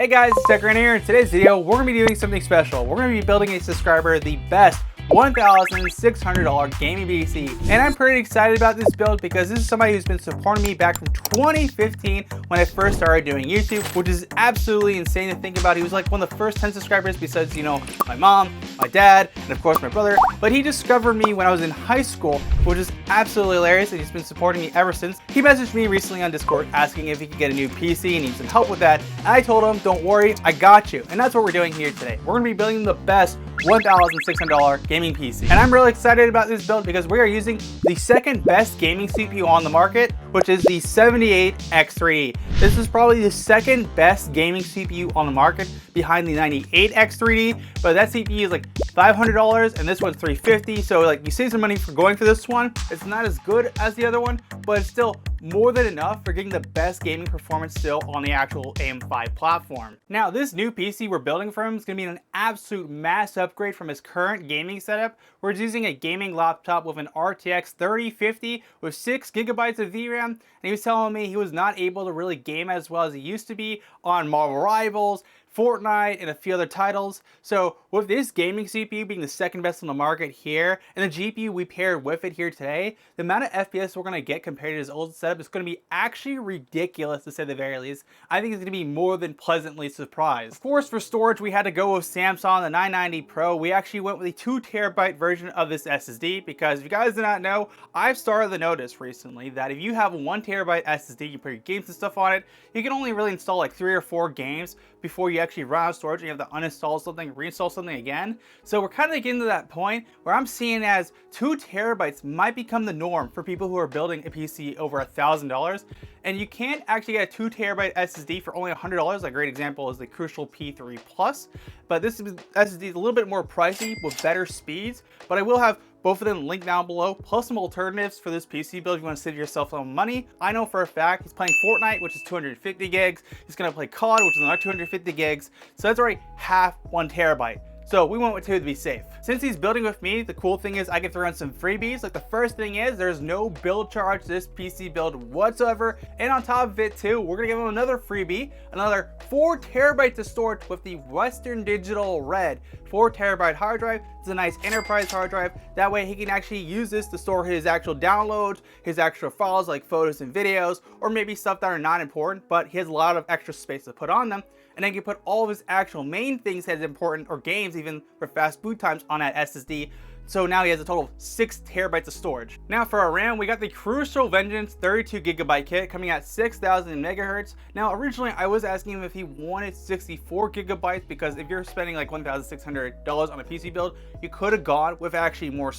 Hey guys, it's Tech here. In today's video, we're going to be doing something special. We're going to be building a subscriber the best $1,600 gaming PC. And I'm pretty excited about this build because this is somebody who's been supporting me back from 2015 when I first started doing YouTube, which is absolutely insane to think about. He was like one of the first 10 subscribers besides, you know, my mom, my dad, and of course my brother. But he discovered me when I was in high school, which is absolutely hilarious, and he's been supporting me ever since. He messaged me recently on Discord asking if he could get a new PC and needs some help with that. And I told him, don't worry, I got you. And that's what we're doing here today. We're going to be building the best $1,600 gaming PC. And I'm really excited about this build because we are using the second best gaming CPU on the market, which is the 78X3D. This is probably the second best gaming CPU on the market behind the 98X3D, but that CPU is like $500 and this one's $350. So like you save some money for going for this one. It's not as good as the other one, but it's still more than enough for getting the best gaming performance still on the actual AM5 platform. Now, this new PC we're building for him is going to be an absolute mass upgrade from his current gaming setup. We're using a gaming laptop with an RTX 3050 with 6 GB of VRAM, and he was telling me he was not able to really game as well as he used to be on Marvel Rivals, Fortnite, and a few other titles. So with this gaming CPU being the second best on the market here, and the GPU we paired with it here today, the amount of FPS we're going to get compared to his old setup is going to be actually ridiculous, to say the very least. I think it's going to be more than pleasantly surprised. Of course, for storage, we had to go with Samsung, the 990 Pro. We actually went with a 2TB version of this SSD because if you guys do not know, I've started to notice recently that if you have a 1TB SSD, you put your games and stuff on it, you can only really install like 3 or 4 games before you actually run out of storage and you have to uninstall something, reinstall something again. So we're kind of getting to that point where I'm seeing as 2 terabytes might become the norm for people who are building a PC over $1,000. And you can't actually get a 2TB SSD for only $100. A great example is the Crucial P3 Plus. But this SSD is a little bit more pricey with better speeds. But I will have both of them linked down below, plus some alternatives for this PC build if you want to save yourself some money. I know for a fact he's playing Fortnite, which is 250 gigs. He's going to play COD, which is another 250 gigs. So that's already half 1 terabyte. So we went with 2 to be safe. Since he's building with me, the cool thing is I can throw in some freebies. Like the first thing is there's no build charge to this PC build whatsoever. And on top of it too, we're gonna give him another freebie, another 4 terabytes of storage with the Western Digital Red 4 terabyte hard drive. It's a nice enterprise hard drive. That way he can actually use this to store his actual downloads, his extra files like photos and videos, or maybe stuff that are not important, but he has a lot of extra space to put on them. And then he can put all of his actual main things that is important, or games even for fast boot times, on that SSD. So now he has a total of 6 terabytes of storage. Now for our RAM, we got the Crucial Vengeance 32GB kit coming at 6,000 megahertz. Now originally I was asking him if he wanted 64GB because if you're spending like $1,600 on a PC build, you could have gone with actually more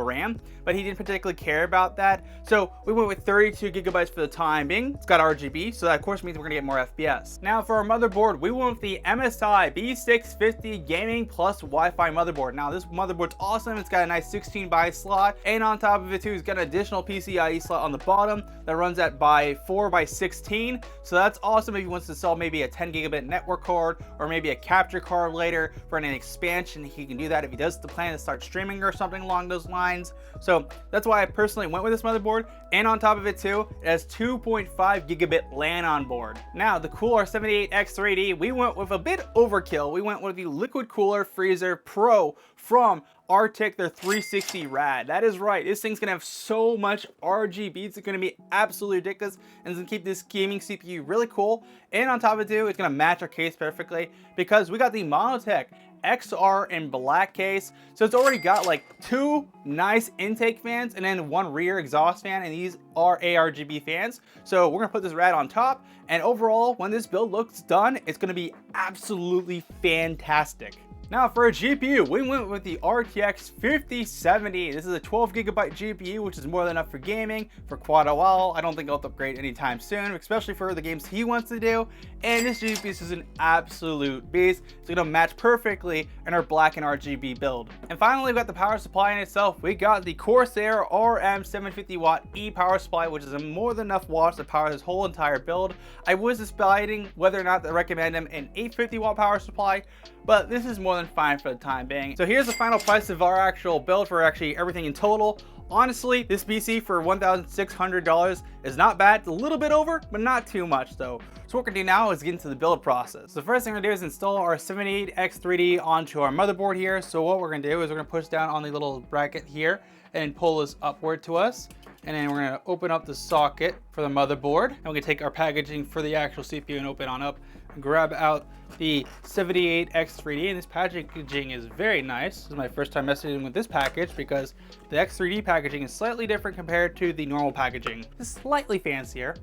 RAM, but he didn't particularly care about that. So we went with 32GB for the time being. It's got RGB, so that of course means we're gonna get more FPS. Now for our motherboard, we went with the MSI B650 Gaming Plus Wi-Fi motherboard. Now this motherboard's awesome. It's got a nice 16 by slot, and on top of it too, it's got an additional PCIe slot on the bottom that runs at by 4 by 16. So that's awesome if he wants to sell maybe a 10 gigabit network card or maybe a capture card later for an expansion. He can do that if he does the plan to start streaming or something along those lines. So that's why I personally went with this motherboard. And on top of it too, it has 2.5 gigabit LAN on board. Now the cooler 78X3D, we went with a bit overkill. We went with the Liquid Cooler Freezer Pro from Arctic, their 360 Rad. That is right, this thing's gonna have so much RGB, it's gonna be absolutely ridiculous, and it's gonna keep this gaming CPU really cool. And on top of it too, it's gonna match our case perfectly because we got the Montech XR in black case. So it's already got like 2 nice intake fans and then 1 rear exhaust fan, and these are ARGB fans. So we're gonna put this Rad on top, and overall when this build looks done, it's gonna be absolutely fantastic. Now for a GPU, we went with the RTX 5070. This is a 12GB GPU, which is more than enough for gaming for quite a while. I don't think I'll upgrade anytime soon, especially for the games he wants to do. And this GPU is an absolute beast. It's gonna match perfectly in our black and RGB build. And finally, we got the power supply in itself. We got the Corsair RM750W e-power supply, which is more than enough watts to power this whole entire build. I was deciding whether or not to recommend him an 850W power supply, but this is more than fine for the time being. So here's the final price of our actual build for actually everything in total. Honestly, this PC for $1,600 is not bad. It's a little bit over, but not too much though. So what we're gonna do now is get into the build process. The first thing we're gonna do is install our 78X3D onto our motherboard here. So what we're gonna do is we're gonna push down on the little bracket here and pull this upward to us. And then we're gonna open up the socket for the motherboard. And we're gonna take our packaging for the actual CPU and open on up and grab out the 78X3D. And this packaging is very nice. This is my first time messing with this package because the X3D packaging is slightly different compared to the normal packaging. It's slightly fancier.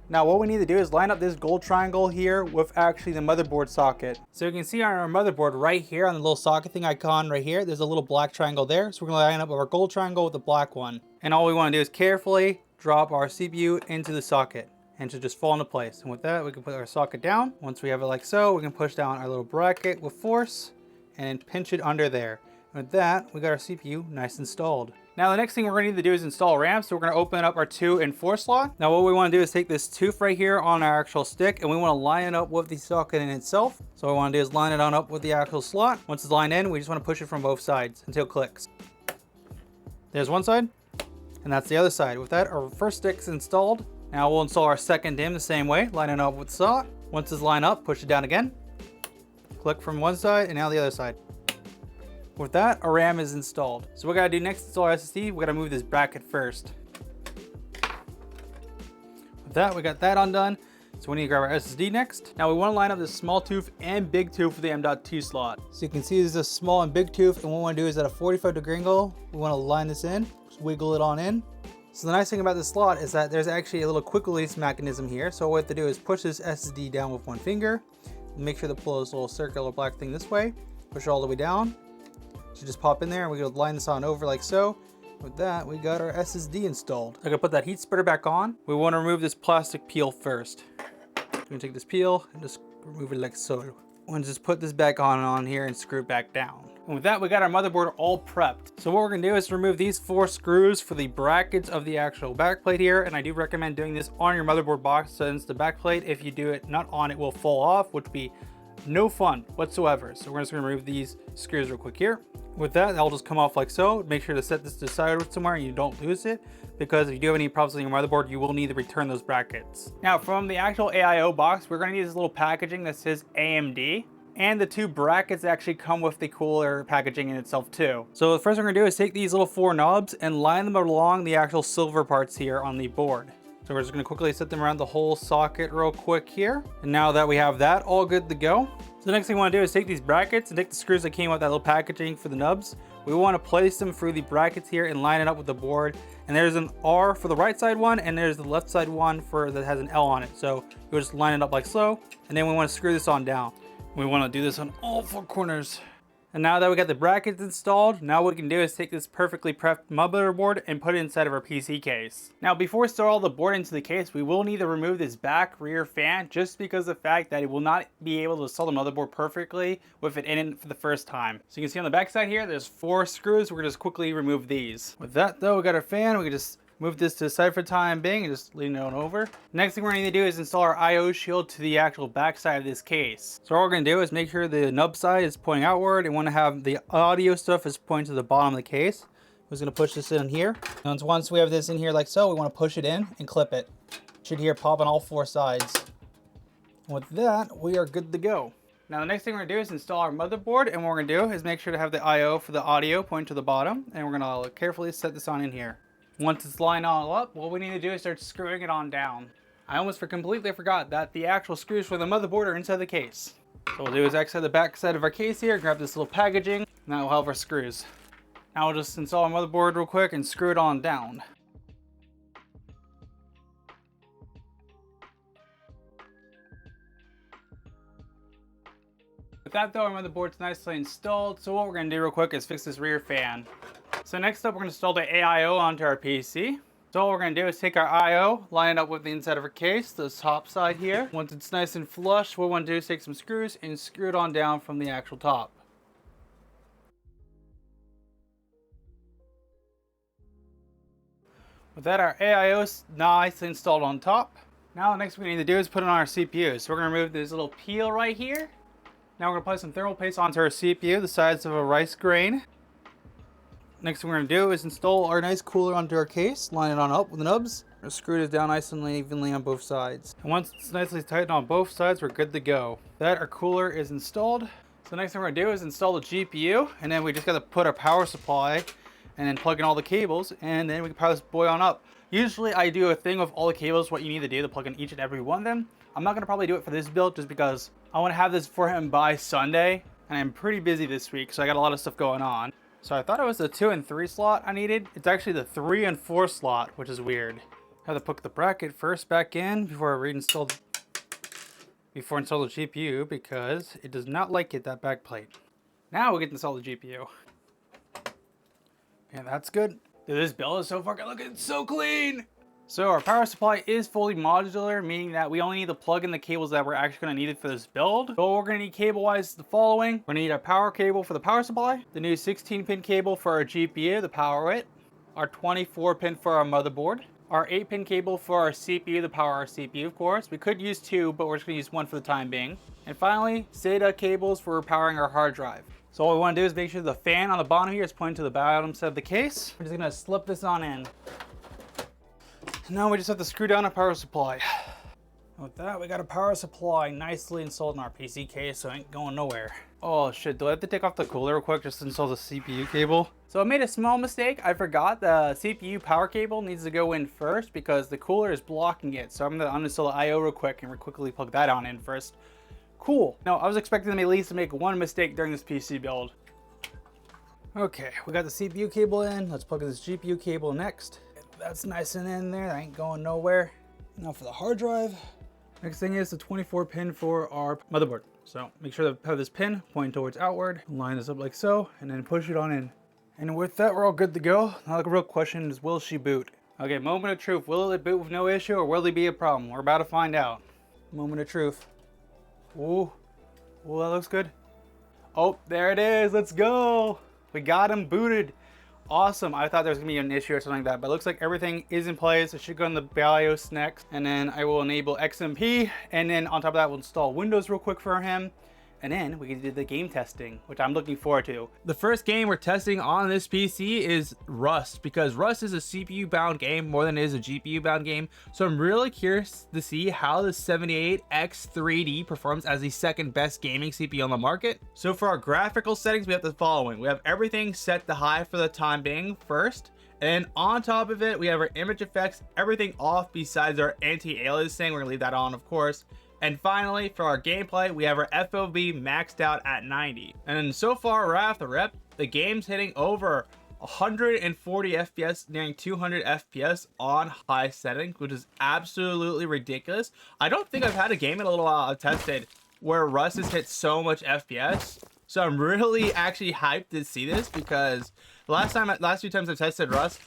Now what we need to do is line up this gold triangle here with actually the motherboard socket. So you can see on our motherboard right here on the little socket thing icon right here, there's a little black triangle there. So we're gonna line up our gold triangle with the black one. And all we wanna do is carefully drop our CPU into the socket and to just fall into place. And with that, we can put our socket down. Once we have it like so, we can push down our little bracket with force and pinch it under there. And with that, we got our CPU nice installed. Now the next thing we're gonna need to do is install RAM. So we're gonna open up our 2 and 4 slot. Now what we wanna do is take this tooth right here on our actual stick and we wanna line it up with the socket in itself. So what we wanna do is line it on up with the actual slot. Once it's lined in, we just wanna push it from both sides until it clicks. There's one side, and that's the other side. With that, our first stick's installed. Now we'll install our second DIMM the same way, line it up with the slot. Once it's lined up, push it down again. Click from one side and now the other side. With that, our RAM is installed. So what we gotta do next to install our SSD, we gotta move this bracket first. With that, we got that undone. So we need to grab our SSD next. Now we wanna line up this small tooth and big tooth for the M.2 slot. So you can see there's a small and big tooth, and what we wanna do is at a 45-degree angle, we wanna line this in, just wiggle it on in. So the nice thing about this slot is that there's actually a little quick release mechanism here. So what we have to do is push this SSD down with one finger, make sure to pull this little circular black thing this way, push it all the way down. So just pop in there and we go line this on over like so. With that, we got our SSD installed. I'm gonna put that heat spreader back on. We wanna remove this plastic peel first. We're gonna take this peel and just remove it like so. We're gonna just put this back on here and screw it back down. And with that, we got our motherboard all prepped. So what we're gonna do is remove these 4 screws for the brackets of the actual backplate here. And I do recommend doing this on your motherboard box since the backplate, if you do it not on it, will fall off, which would be no fun whatsoever. So we're just gonna remove these screws real quick here. With that, that'll just come off like so. Make sure to set this to the side somewhere and you don't lose it, because if you do have any problems with your motherboard, you will need to return those brackets. Now from the actual AIO box, we're gonna need this little packaging that says AMD. And the 2 brackets actually come with the cooler packaging in itself too. So the first thing we're gonna do is take these little 4 knobs and line them along the actual silver parts here on the board. So we're just gonna quickly set them around the whole socket real quick here. And now that we have that all good to go. So the next thing we wanna do is take these brackets and take the screws that came with that little packaging for the nubs. We wanna place them through the brackets here and line it up with the board. And there's an R for the right side one, and there's the left side one that has an L on it. So you'll just line it up like so. And then we wanna screw this on down. We wanna do this on all 4 corners. And now that we got the brackets installed, now what we can do is take this perfectly prepped motherboard and put it inside of our PC case. Now before we install the board into the case, we will need to remove this back rear fan just because of the fact that it will not be able to install the motherboard perfectly with it in it for the first time. So you can see on the back side here, there's 4 screws. We're gonna just quickly remove these. With that though, we got our fan. We can just move this to the side for the time being and just lean it on over. Next thing we're gonna need to do is install our IO shield to the actual back side of this case. So what we're gonna do is make sure the nub side is pointing outward and want to have the audio stuff is pointing to the bottom of the case. We're just gonna push this in here. And once we have this in here like so, we want to push it in and clip it. Should hear pop on all 4 sides. With that, we are good to go. Now the next thing we're gonna do is install our motherboard, and what we're gonna do is make sure to have the IO for the audio point to the bottom, and we're gonna carefully set this on in here. Once it's lined all up, what we need to do is start screwing it on down. I almost completely forgot that the actual screws for the motherboard are inside the case. So what we'll do is exit the back side of our case here, grab this little packaging, and that will help our screws. Now we'll just install our motherboard real quick and screw it on down. With that though, our motherboard's nicely installed, so what we're going to do real quick is fix this rear fan. So next up, we're going to install the AIO onto our PC. So all we're going to do is take our IO, line it up with the inside of our case, the top side here. Once it's nice and flush, what we want to do is take some screws and screw it on down from the actual top. With that, our AIO is nicely installed on top. Now the next thing we need to do is put it on our CPU. So we're going to remove this little peel right here. Now we're going to apply some thermal paste onto our CPU, the size of a rice grain. Next thing we're gonna do is install our nice cooler onto our case, line it on up with the nubs. We're gonna screw this down nice and evenly on both sides. And once it's nicely tightened on both sides, we're good to go. That our cooler is installed. So next thing we're gonna do is install the GPU, and then we just gotta put our power supply and then plug in all the cables, and then we can power this boy on up. Usually I do a thing with all the cables, what you need to do to plug in each and every one of them. I'm not gonna probably do it for this build just because I wanna have this for him by Sunday, and I'm pretty busy this week, so I got a lot of stuff going on. So I thought it was the 2 and 3 slot I needed. It's actually the 3 and 4 slot, which is weird. I have to put the bracket first back in before I install the GPU because it does not like it, that back plate. Now we get to install the GPU. And that's good. Dude, this build is so fucking looking so clean. So our power supply is fully modular, meaning that we only need to plug in the cables that we're actually going to need it for this build. So what we're going to need cable-wise is the following. We're going to need our power cable for the power supply, the new 16-pin cable for our GPU to power it, our 24-pin for our motherboard, our 8-pin cable for our CPU to power our CPU, of course. We could use 2, but we're just going to use 1 for the time being. And finally, SATA cables for powering our hard drive. So all we want to do is make sure the fan on the bottom here is pointing to the bottom side of the case. We're just going to slip this on in. Now we just have to screw down our power supply. With that, we got a power supply nicely installed in our PC case, so it ain't going nowhere. Oh shit, do I have to take off the cooler real quick just to install the CPU cable? So I made a small mistake. I forgot the CPU power cable needs to go in first because the cooler is blocking it. So I'm gonna uninstall the IO real quick and we'll quickly plug that on in first. Cool. No, I was expecting them at least to make one mistake during this PC build. Okay, we got the CPU cable in. Let's plug in this GPU cable next. That's nice and in there. That ain't going nowhere. Now for the hard drive. Next thing is the 24-pin for our motherboard. So make sure to have this pin pointing towards outward. Line this up like so, and then push it on in. And with that, we're all good to go. Now the real question is, will she boot? Okay, moment of truth. Will it boot with no issue, or will it be a problem? We're about to find out. Moment of truth. Ooh, ooh, that looks good. Oh, there it is. Let's go. We got him booted. Awesome. I thought there was gonna be an issue or something like that, but it looks like everything is in place. It should go in the BIOS next, and then I will enable XMP, and then on top of that, we'll install Windows real quick for him. And then we can do the game testing, which I'm looking forward to. The first game we're testing on this PC is Rust, because Rust is a CPU bound game more than it is a GPU bound game. So I'm really curious to see how the 78X3D performs as the second best gaming CPU on the market. So for our graphical settings, we have the following. We have everything set to high for the time being first. And on top of it, we have our image effects, everything off besides our anti-aliasing. We're gonna leave that on, of course. And finally, for our gameplay, we have our FOV maxed out at 90. And so far, right off the rip, the game's hitting over 140 FPS, nearing 200 FPS on high settings, which is absolutely ridiculous. I don't think I've had a game in a little while I've tested where Rust has hit so much FPS. So I'm really actually hyped to see this, because the last few times I've tested Rust,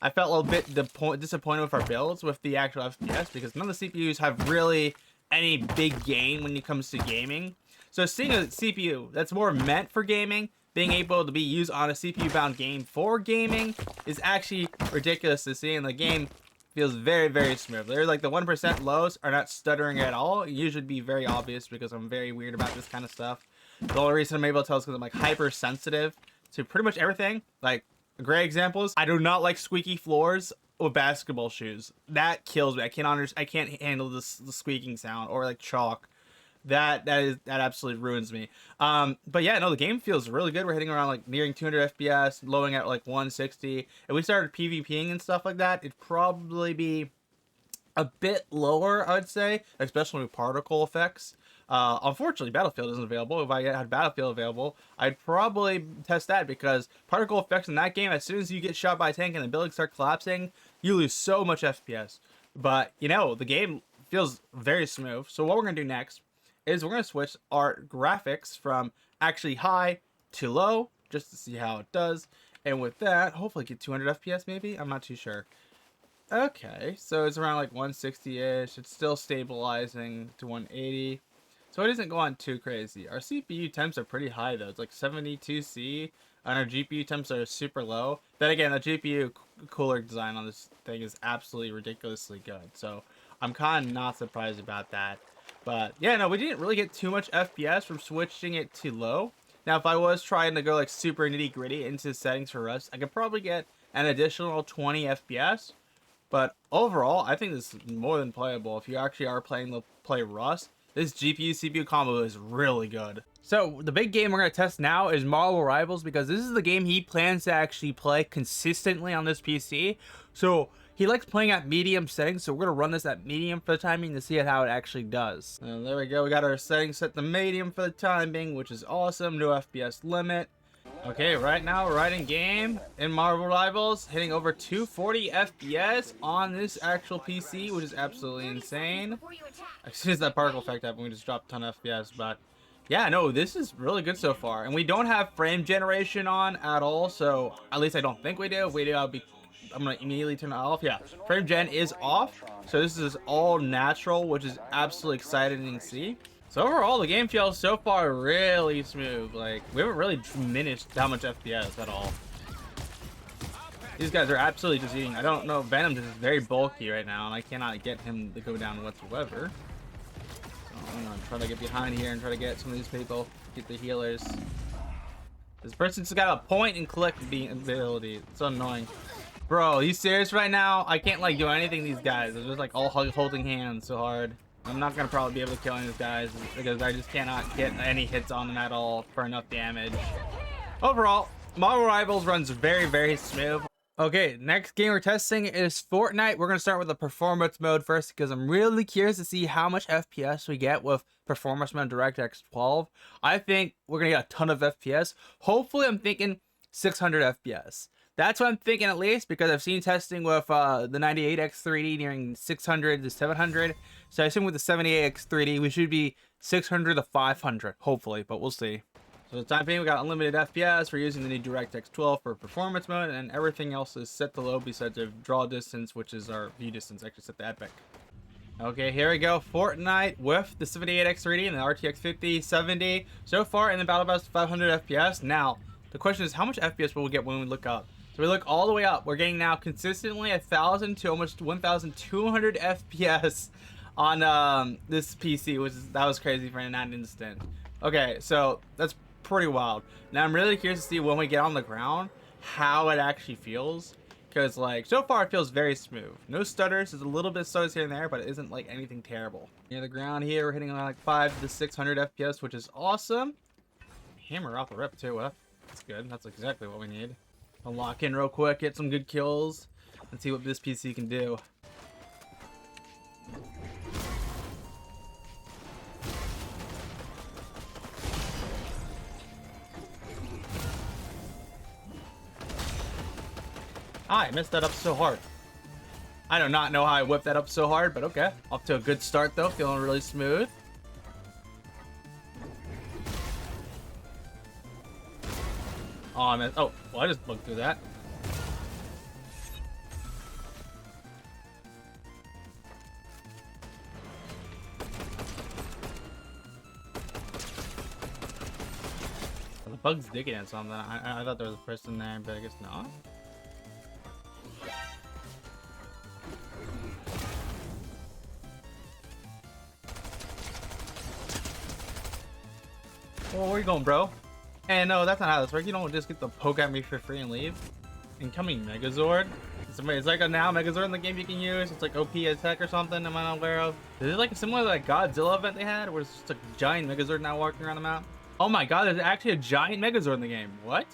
I felt a little bit disappointed with our builds with the actual FPS, because none of the CPUs have really any big gain when it comes to gaming. So seeing a CPU that's more meant for gaming being able to be used on a CPU bound game for gaming is actually ridiculous to see, and the game feels very, very smooth. There's like the 1% lows are not stuttering at all. It usually be very obvious because I'm very weird about this kind of stuff. The only reason I'm able to tell is because I'm like hypersensitive to pretty much everything. Like a great example is I do not like squeaky floors with basketball shoes. That kills me. I can't handle the squeaking sound, or like chalk. That absolutely ruins me. But yeah, no, the game feels really good. We're hitting around like nearing 200 FPS, lowing at like 160. If we started PvPing and stuff like that, it'd probably be a bit lower, I would say, especially with particle effects. Unfortunately, Battlefield isn't available. If I had Battlefield available, I'd probably test that, because particle effects in that game, as soon as you get shot by a tank and the buildings start collapsing, you lose so much FPS. But, you know, the game feels very smooth. So what we're going to do next is we're going to switch our graphics from actually high to low, just to see how it does. And with that, hopefully get 200 FPS maybe? I'm not too sure. Okay, so it's around like 160-ish. It's still stabilizing to 180. So it isn't going too crazy. Our CPU temps are pretty high though. It's like 72C, and our GPU temps are super low. Then again, the GPU cooler design on this thing is absolutely ridiculously good. So I'm kind of not surprised about that. But yeah, no, we didn't really get too much FPS from switching it to low. Now, if I was trying to go like super nitty gritty into the settings for Rust, I could probably get an additional 20 FPS. But overall, I think this is more than playable. If you actually are planning to play Rust, this GPU CPU combo is really good. So the big game we're going to test now is Marvel Rivals, because this is the game he plans to actually play consistently on this PC. So he likes playing at medium settings, so we're going to run this at medium for the timing to see how it actually does. And there we go, we got our settings set to medium for the time being, which is awesome. No FPS limit. Okay, right now, right in game, in Marvel Rivals, hitting over 240 FPS on this actual PC, which is absolutely insane. As soon as that particle effect happened, we just dropped a ton of FPS, but yeah, no, this is really good so far. And we don't have frame generation on at all, so at least I don't think we do. If we do, I'm gonna immediately turn it off. Yeah, frame gen is off, so this is all natural, which is absolutely exciting to see. So overall, the game feels so far really smooth. Like, we haven't really diminished how much FPS at all. These guys are absolutely just eating. I don't know, Venom is very bulky right now, and I cannot get him to go down whatsoever. So I'm gonna try to get behind here and try to get some of these people, get the healers. This person's got a point and click ability. It's so annoying. Bro, are you serious right now? I can't like do anything to these guys. They're just like all holding hands so hard. I'm not gonna probably be able to kill any of these guys because I just cannot get any hits on them at all for enough damage. Overall, Marvel Rivals runs very, very smooth. Okay, next game we're testing is Fortnite. We're gonna start with the performance mode first because I'm really curious to see how much FPS we get with performance mode DirectX 12. I think we're gonna get a ton of FPS. Hopefully, I'm thinking 600 FPS. That's what I'm thinking at least, because I've seen testing with the 98X3D nearing 600 to 700. So I assume with the 78X3D, we should be 600 to 500, hopefully, but we'll see. So the time being, we got unlimited FPS. We're using the new DirectX 12 for performance mode, and everything else is set to low besides the draw distance, which is our view distance, actually set to epic. Okay, here we go. Fortnite with the 78X3D and the RTX 5070. So far in the battle pass, 500 FPS. Now, the question is, how much FPS will we get when we look up? So we look all the way up. We're getting now consistently 1,000 to almost 1,200 FPS on this PC, that was crazy for an instant. Okay, so that's pretty wild. Now I'm really curious to see when we get on the ground how it actually feels, because like so far it feels very smooth. No stutters. There's a little bit of stutters here and there, but it isn't like anything terrible. Near the ground here, we're hitting around like 500 to 600 FPS, which is awesome. Hammer off the rip too. That's good. That's exactly what we need. I'll lock in real quick, get some good kills, and see what this PC can do. I messed that up so hard. I do not know how I whipped that up so hard, but okay. Off to a good start though, feeling really smooth. Oh, I missed. Oh, well, I just looked through that. The bug's digging at something. I thought there was a person there, but I guess not. Well, where you going, bro? And no, that's not how this works. You don't just get to poke at me for free and leave. Incoming Megazord. It's like a now Megazord in the game you can use. It's like OP attack or something. Am I not aware of? Is it like similar to that Godzilla event they had, where it's just a giant Megazord now walking around the map? Oh my God, there's actually a giant Megazord in the game. What?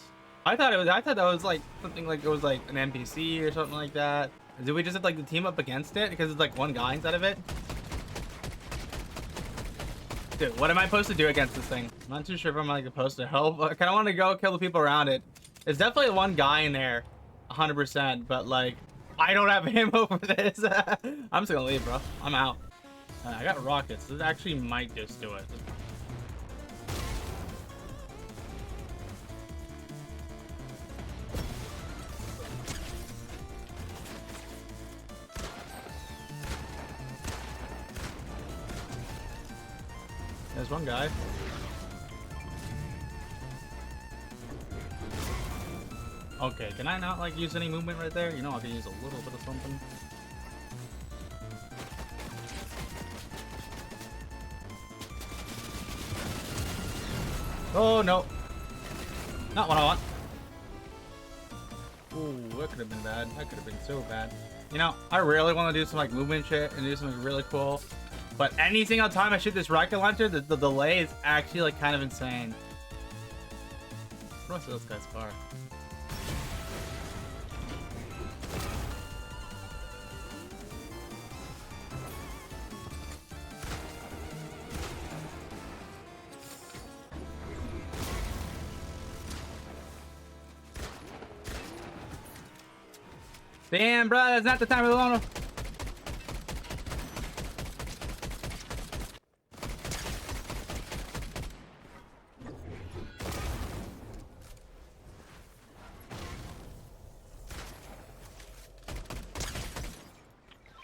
I thought that was like something like it was like an NPC or something like that. Did we just have like the team up against it because it's like one guy inside of it? Dude, what am I supposed to do against this thing? I'm not too sure if I'm like supposed to help. I kind of want to go kill the people around it. There's definitely one guy in there, 100%, but like, I don't have ammo for this. I'm just gonna leave, bro. I'm out. I got rockets. This actually might just do it. There's one guy. Okay, can I not like use any movement right there? You know I can use a little bit of something. Oh no. Not what I want. Ooh, that could have been bad. That could have been so bad. You know, I really want to do some like movement shit and do something really cool. But any single time I shoot this rocket launcher, the delay is actually like kind of insane. What's this guy's car? Damn, bro, that's not the time of the loan.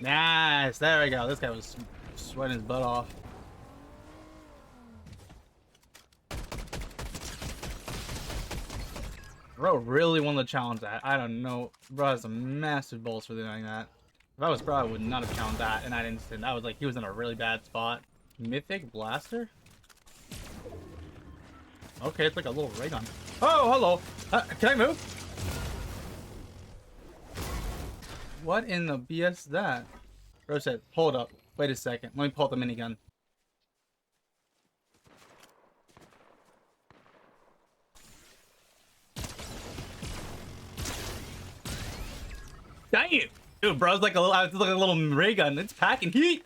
Nice, there we go. This guy was sweating his butt off. Bro really won the challenge that. I don't know. Bro has some massive balls for doing that. If I was pro, I would not have challenged that in that instant. I was like, he was in a really bad spot. Mythic Blaster? Okay, it's like a little ray gun. Oh, hello. Can I move? What in the BS is that? Bro said, hold up. Wait a second. Let me pull out the minigun. Dang it! Dude, bro's like a little ray gun. It's packing heat.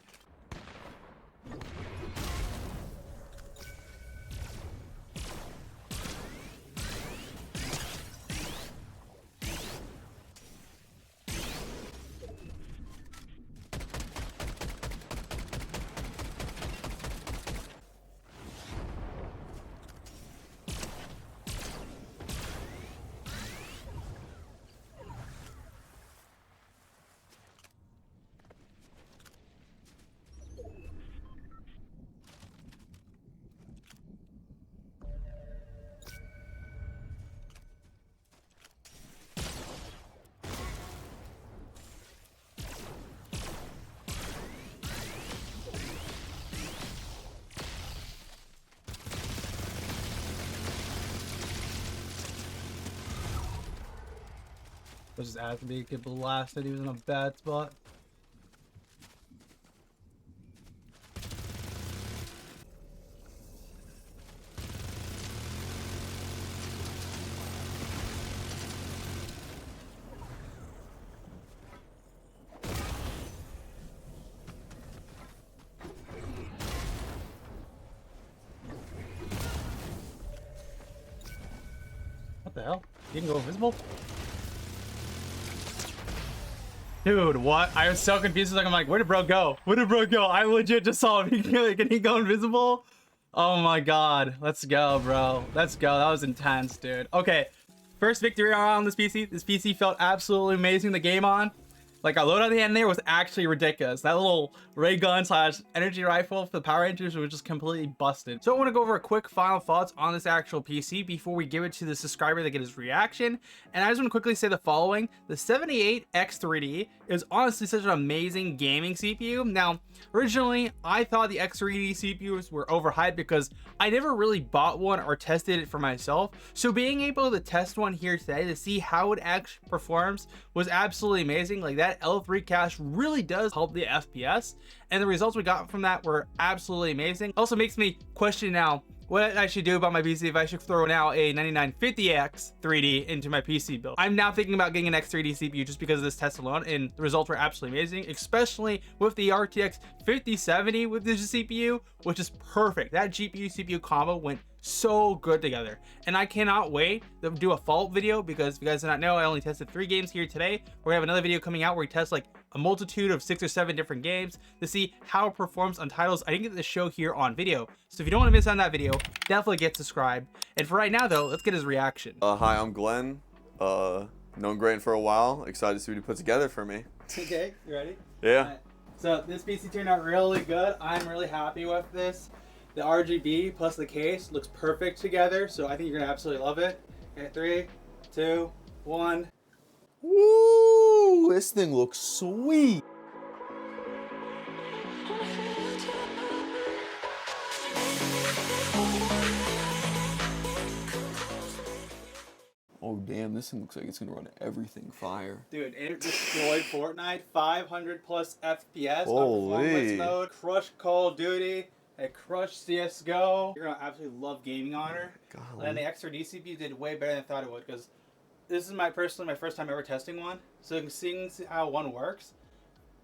Was just after me get blasted. He was in a bad spot. What the hell? You can go invisible? Dude, what? I was so confused. Like, I'm like, where did bro go? Where did bro go? I legit just saw him. Can he go invisible? Oh my god. Let's go, bro. Let's go. That was intense, dude. Okay. First victory on this PC. This PC felt absolutely amazing to game on. Like, our loadout at the end there was actually ridiculous. That little ray gun slash energy rifle for the Power Rangers was just completely busted. So I want to go over a quick final thoughts on this actual PC before we give it to the subscriber to get his reaction. And I just want to quickly say the following. The 78X3D is honestly such an amazing gaming CPU. Now, originally, I thought the X3D CPUs were overhyped because I never really bought one or tested it for myself. So being able to test one here today to see how it actually performs was absolutely amazing. Like, that L3 cache really does help the FPS, and the results we got from that were absolutely amazing. Also makes me question now what I should do about my PC, if I should throw now a 9950X 3D into my PC build. I'm now thinking about getting an X3D CPU just because of this test alone, and the results were absolutely amazing, especially with the RTX 5070 with this CPU, which is perfect. That GPU CPU combo went so good together, and I cannot wait to do a fault video, because if you guys do not know, I only tested 3 games here today. We're gonna have another video coming out where we test like a multitude of 6 or 7 different games to see how it performs on titles I didn't get to show here on video. So if you don't want to miss out on that video, definitely get subscribed. And for right now though, let's get his reaction. Hi, I'm Glenn. Known Grant for a while. Excited to see what he put together for me. Okay, you ready? Yeah. Right. So this PC turned out really good. I'm really happy with this. The RGB plus the case looks perfect together, so I think you're gonna absolutely love it. Okay, 3, 2, 1. Woo! This thing looks sweet. damn, this thing looks like it's gonna run everything fire. Dude, it destroyed Fortnite, 500 plus FPS Holy. on performance mode, crushed Call of Duty, it crushed CSGO. You're gonna absolutely love gaming on her. Golly. And the XRD CPU did way better than I thought it would, because this is personally my first time ever testing one. So seeing how one works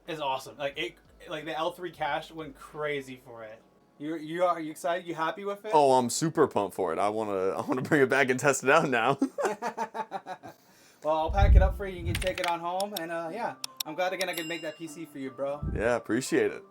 is awesome. Like the L3 cache went crazy for it. Are you excited? You happy with it? Oh, I'm super pumped for it. I wanna bring it back and test it out now. Well, I'll pack it up for you. You can take it on home, and yeah, I'm glad again I could make that PC for you, bro. Yeah, appreciate it.